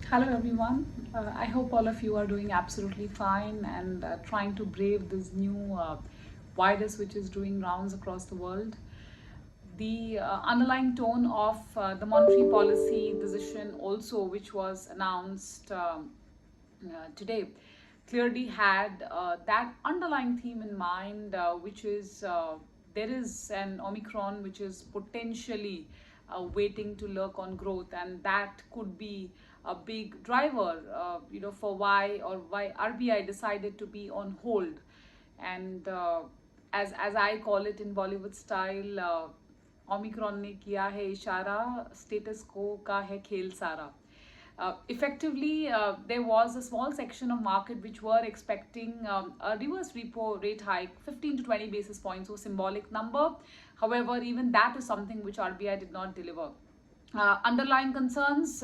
Hello everyone. I hope all of you are doing absolutely fine and trying to brave this new virus which is doing rounds across the world. The underlying tone of the monetary policy decision also, which was announced today, clearly had that underlying theme in mind, which is there is an Omicron which is potentially waiting to lurk on growth, and that could be a big driver, for why RBI decided to be on hold, and as I call it in Bollywood style. Omicron ने किया है इशारा status को का है खेल सारा. Effectively, there was a small section of market which were expecting a reverse repo rate hike, 15 to 20 basis points, so symbolic number. However, even that is something which RBI did not deliver. Underlying concerns,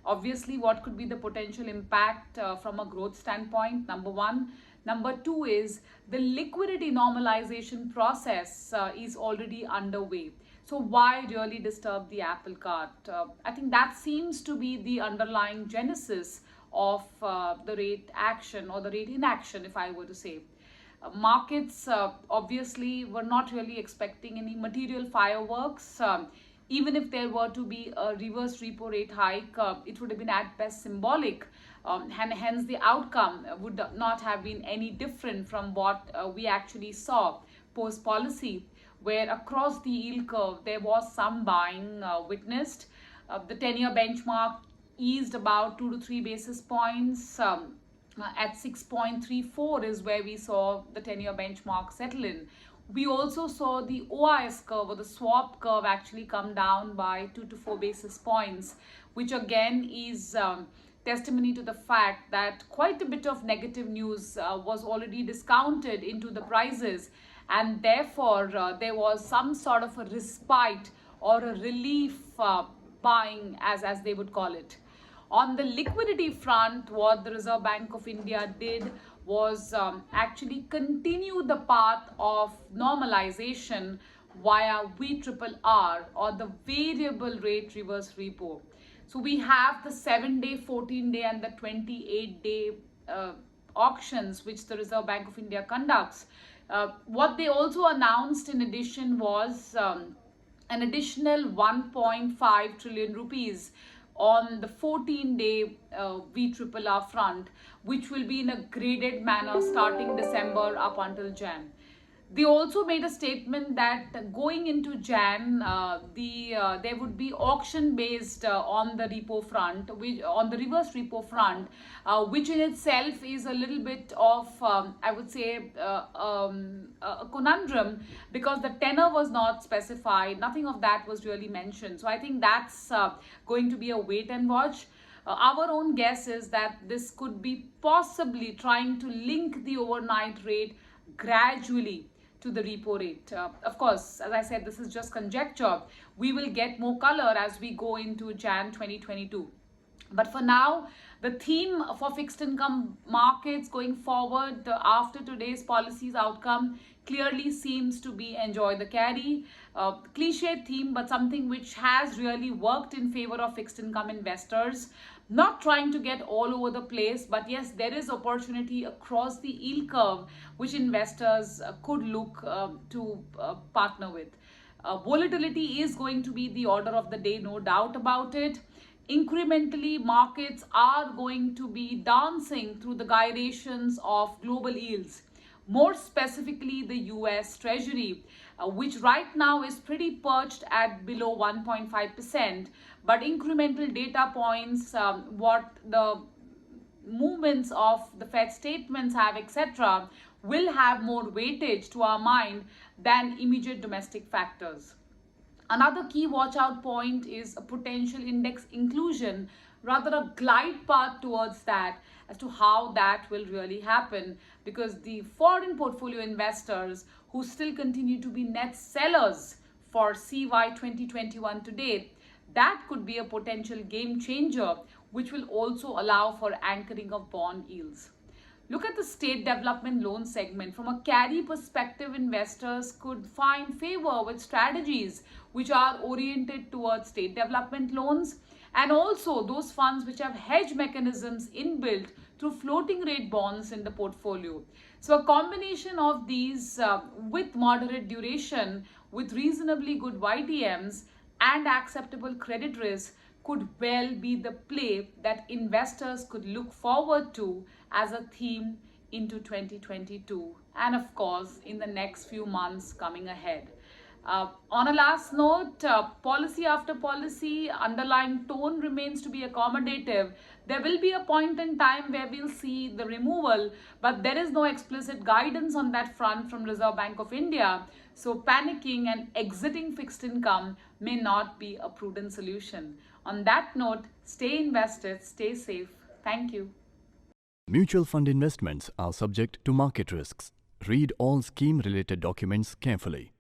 obviously, what could be the potential impact from a growth standpoint? Number one. Number two is the liquidity normalization process is already underway. So why really disturb the apple cart? I think that seems to be the underlying genesis of the rate action or the rate inaction, if I were to say. Markets obviously were not really expecting any material fireworks. Even if there were to be a reverse repo rate hike, it would have been at best symbolic, and hence the outcome would not have been any different from what we actually saw post policy, where across the yield curve there was some buying witnessed. The 10-year benchmark eased about 2 to 3 basis points. At 6.34 is where we saw the 10-year benchmark settle in. We also saw the OIS curve or the swap curve actually come down by 2 to 4 basis points, which again is testimony to the fact that quite a bit of negative news was already discounted into the prices, and therefore there was some sort of a respite or a relief buying, as they would call it. On the liquidity front, what the Reserve Bank of India did was actually continue the path of normalization via VRRR, or the variable rate reverse repo. So we have the 7-day, 14-day and the 28-day auctions which the Reserve Bank of India conducts. What they also announced in addition was an additional 1.5 trillion rupees on the 14-day VRRR front, which will be in a graded manner starting December up until Jan. They also made a statement that going into Jan, there would be auction based on the repo front, on the reverse repo front, which in itself is a little bit of, I would say, a conundrum, because the tenor was not specified. Nothing of that was really mentioned. So I think that's going to be a wait and watch. Our own guess is that this could be possibly trying to link the overnight rate gradually to the repo rate. Of course, as I said, this is just conjecture. We will get more color as we go into Jan 2022. But for now, the theme for fixed income markets going forward after today's policies outcome clearly seems to be enjoy the carry. Cliche theme, but something which has really worked in favor of fixed income investors. Not trying to get all over the place, but yes, there is opportunity across the yield curve which investors could look to partner with. Volatility is going to be the order of the day, no doubt about it. Incrementally, markets are going to be dancing through the gyrations of global yields. More specifically, the US Treasury, which right now is pretty perched at below 1.5%. But incremental data points, what the movements of the Fed statements have, etc., will have more weightage to our mind than immediate domestic factors. Another key watch out point is a potential index inclusion, rather a glide path towards that, as to how that will really happen, because the foreign portfolio investors who still continue to be net sellers for CY 2021 to date, that could be a potential game changer, which will also allow for anchoring of bond yields. Look at the state development loan segment. From a carry perspective, investors could find favor with strategies which are oriented towards state development loans. and also those funds which have hedge mechanisms inbuilt through floating rate bonds in the portfolio. So a combination of these with moderate duration, with reasonably good YTMs and acceptable credit risk could well be the play that investors could look forward to as a theme into 2022 and of course in the next few months coming ahead. On a last note, policy after policy, underlying tone remains to be accommodative. There will be a point in time where we'll see the removal, but there is no explicit guidance on that front from Reserve Bank of India. So panicking and exiting fixed income may not be a prudent solution. On that note, stay invested, stay safe. Thank you. Mutual fund investments are subject to market risks. Read all scheme-related documents carefully.